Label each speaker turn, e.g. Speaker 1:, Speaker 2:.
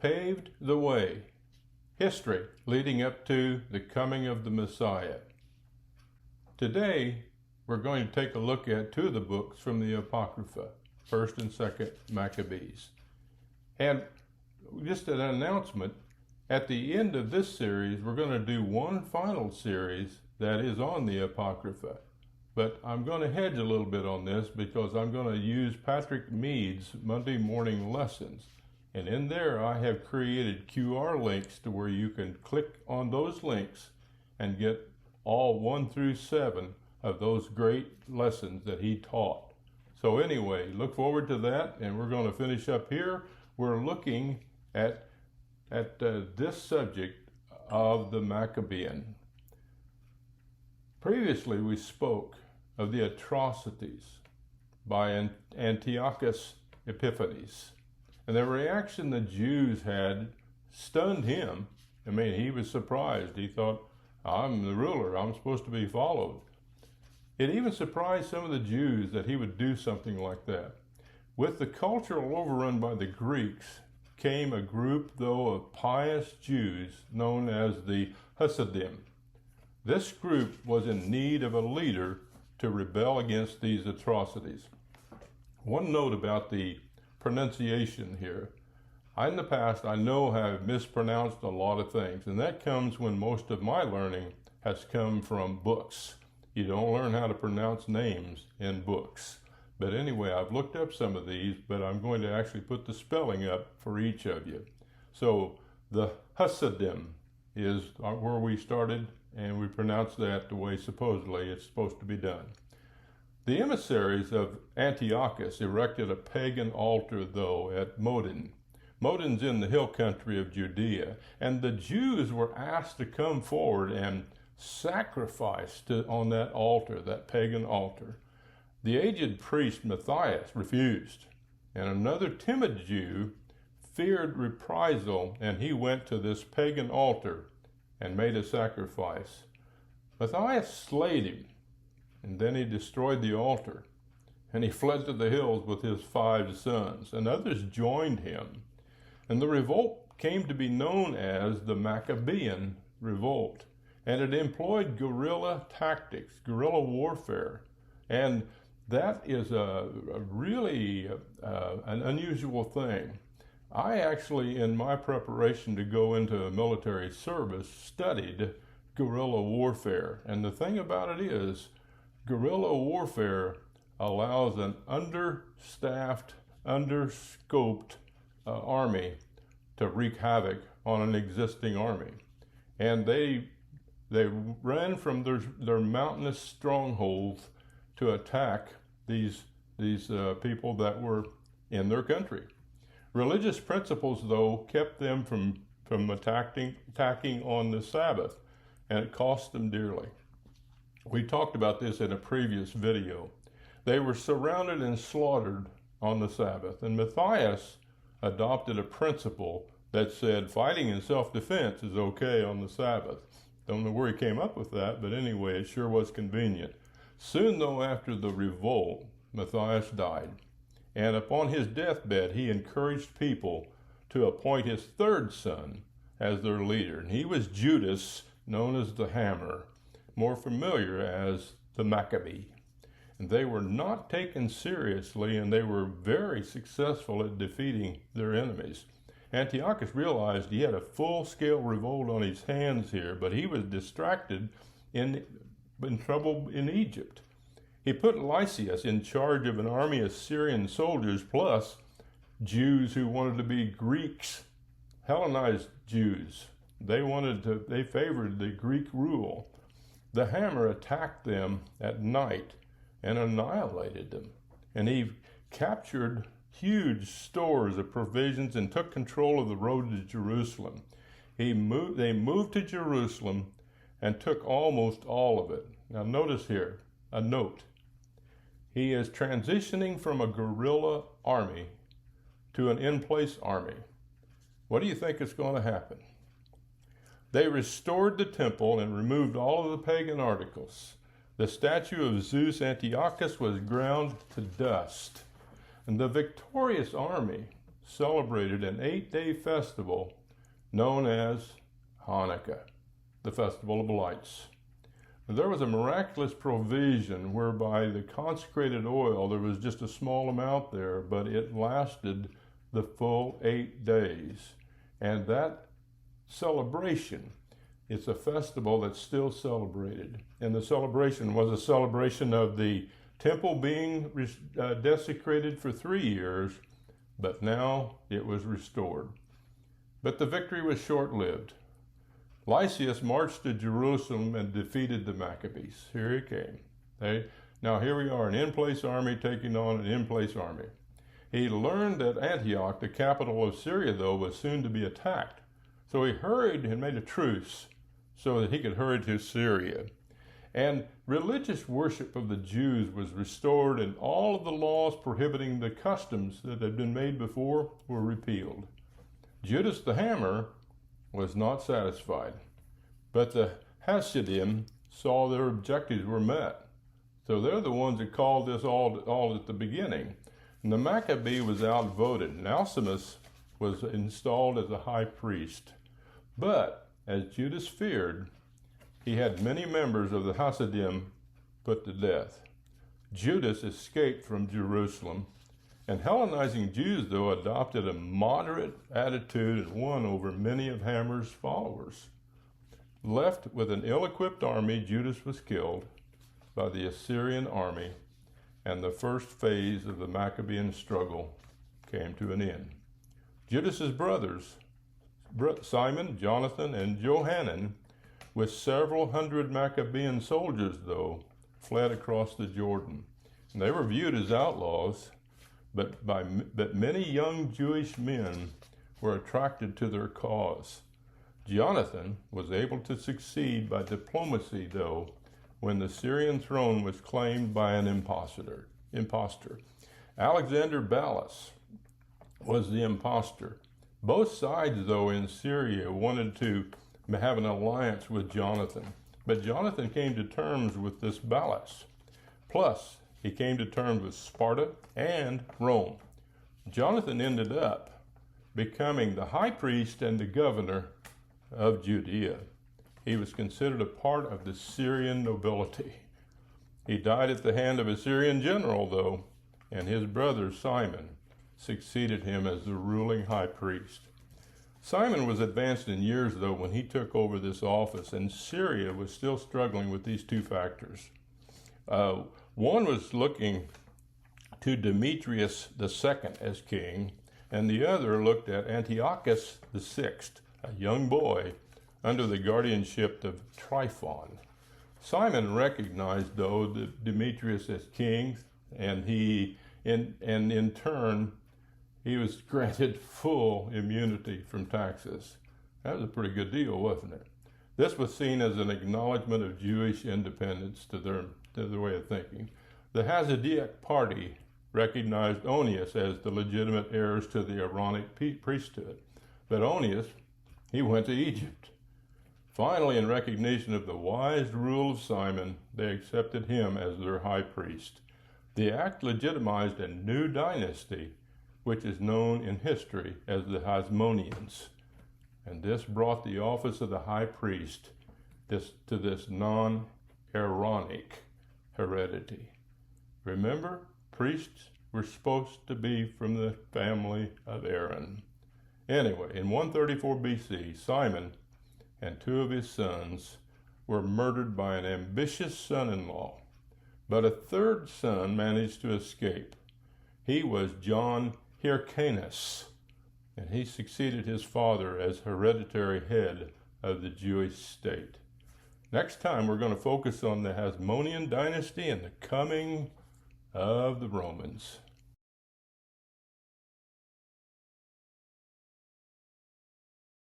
Speaker 1: paved the way. History leading up to the coming of the Messiah. Today, we're going to take a look at two of the books from the Apocrypha, 1st and 2nd Maccabees. And just an announcement, at the end of this series, we're going to do one final series that is on the Apocrypha. But I'm going to hedge a little bit on this because I'm going to use Patrick Mead's Monday morning lessons. And in there, I have created QR links to where you can click on those links and get all 1 through 7 of those great lessons that he taught. So anyway, look forward to that, and we're going to finish up here. We're looking at this subject of the Maccabean. Previously, we spoke of the atrocities by Antiochus Epiphanes. And the reaction the Jews had stunned him. I mean, he was surprised. He thought, I'm the ruler, I'm supposed to be followed. It even surprised some of the Jews that he would do something like that. With the cultural overrun by the Greeks came a group, though, of pious Jews known as the Hasidim. This group was in need of a leader to rebel against these atrocities. One note about the pronunciation here. In the past, I know have mispronounced a lot of things, and that comes when most of my learning has come from books. You don't learn how to pronounce names in books. But anyway, I've looked up some of these, but I'm going to actually put the spelling up for each of you. So the Hasidim is where we started, and we pronounce that the way supposedly it's supposed to be done. The emissaries of Antiochus erected a pagan altar, though, at Modin. Modin's in the hill country of Judea, and the Jews were asked to come forward and sacrifice on that altar, that pagan altar. The aged priest Matthias refused, and another timid Jew feared reprisal, and he went to this pagan altar and made a sacrifice. Matthias slayed him, and then he destroyed the altar, and he fled to the hills with his 5 sons, and others joined him. And the revolt came to be known as the Maccabean Revolt, and it employed guerrilla tactics, guerrilla warfare, and that is a really an unusual thing. I actually, in my preparation to go into military service, studied guerrilla warfare, and the thing about it is, guerrilla warfare allows an understaffed, underscoped army to wreak havoc on an existing army. And they ran from their mountainous strongholds to attack these people that were in their country. Religious principles, though, kept them from attacking on the Sabbath, and it cost them dearly. We talked about this in a previous video. They were surrounded and slaughtered on the Sabbath, and Matthias adopted a principle that said fighting in self-defense is okay on the Sabbath. Don't know where he came up with that, but anyway, it sure was convenient. Soon, though, after the revolt, Matthias died, and upon his deathbed, he encouraged people to appoint his 3rd son as their leader, and he was Judas, known as the Hammer, more familiar as the Maccabee. And they were not taken seriously, and they were very successful at defeating their enemies. Antiochus realized he had a full-scale revolt on his hands here, but he was distracted in trouble in Egypt. He put Lysias in charge of an army of Syrian soldiers, plus Jews who wanted to be Greeks, Hellenized Jews. They favored the Greek rule. The Hammer attacked them at night and annihilated them. And he captured huge stores of provisions and took control of the road to Jerusalem. They moved to Jerusalem and took almost all of it. Now notice here, a note. He is transitioning from a guerrilla army to an in-place army. What do you think is going to happen? They restored the temple and removed all of the pagan articles. The statue of Zeus Antiochus was ground to dust. And the victorious army celebrated an 8-day festival known as Hanukkah, the Festival of Lights. There was a miraculous provision whereby the consecrated oil, there was just a small amount there, but it lasted the full 8 days. And that celebration, it's a festival that's still celebrated. And the celebration was a celebration of the temple being desecrated for 3 years, but now it was restored. But the victory was short-lived. Lysias marched to Jerusalem and defeated the Maccabees. Here he came. Now here we are, an in-place army taking on an in-place army. He learned that Antioch, the capital of Syria, though, was soon to be attacked. So he hurried and made a truce so that he could hurry to Syria. And religious worship of the Jews was restored, and all of the laws prohibiting the customs that had been made before were repealed. Judas the Hammer was not satisfied, but the Hasidim saw their objectives were met. So they're the ones that called this all at the beginning. And the Maccabee was outvoted, and Alcimus was installed as a high priest. But, as Judas feared, he had many members of the Hasidim put to death. Judas escaped from Jerusalem, and Hellenizing Jews, though, adopted a moderate attitude and won over many of Hammer's followers. Left with an ill-equipped army, Judas was killed by the Assyrian army, and the first phase of the Maccabean struggle came to an end. Judas's brothers, Simon, Jonathan, and Johanan, with several hundred Maccabean soldiers, though, fled across the Jordan. And they were viewed as outlaws, but many young Jewish men were attracted to their cause. Jonathan was able to succeed by diplomacy, though, when the Syrian throne was claimed by an impostor. Alexander Ballas was the impostor. Both sides, though, in Syria wanted to have an alliance with Jonathan, but Jonathan came to terms with this Ballas. Plus, he came to terms with Sparta and Rome. Jonathan ended up becoming the high priest and the governor of Judea. He was considered a part of the Syrian nobility. He died at the hand of a Syrian general, though, and his brother Simon succeeded him as the ruling high priest. Simon was advanced in years, though, when he took over this office, and Syria was still struggling with these two factors. One was looking to Demetrius II as king, and the other looked at Antiochus VI, a young boy, under the guardianship of Tryphon. Simon recognized, though, Demetrius as king, and in turn, he was granted full immunity from taxes. That was a pretty good deal, wasn't it? This was seen as an acknowledgement of Jewish independence to their way of thinking. The Hasidic party recognized Onias as the legitimate heirs to the Aaronic priesthood. But Onias, he went to Egypt. Finally, in recognition of the wise rule of Simon, they accepted him as their high priest. The act legitimized a new dynasty, which is known in history as the Hasmoneans. And this brought the office of the high priest to this non-Aaronic heredity. Remember, priests were supposed to be from the family of Aaron. Anyway, in 134 BC, Simon and 2 of his sons were murdered by an ambitious son-in-law. But a third son managed to escape. He was John Hyrcanus, and he succeeded his father as hereditary head of the Jewish state. Next time, we're going to focus on the Hasmonean dynasty and the coming of the Romans.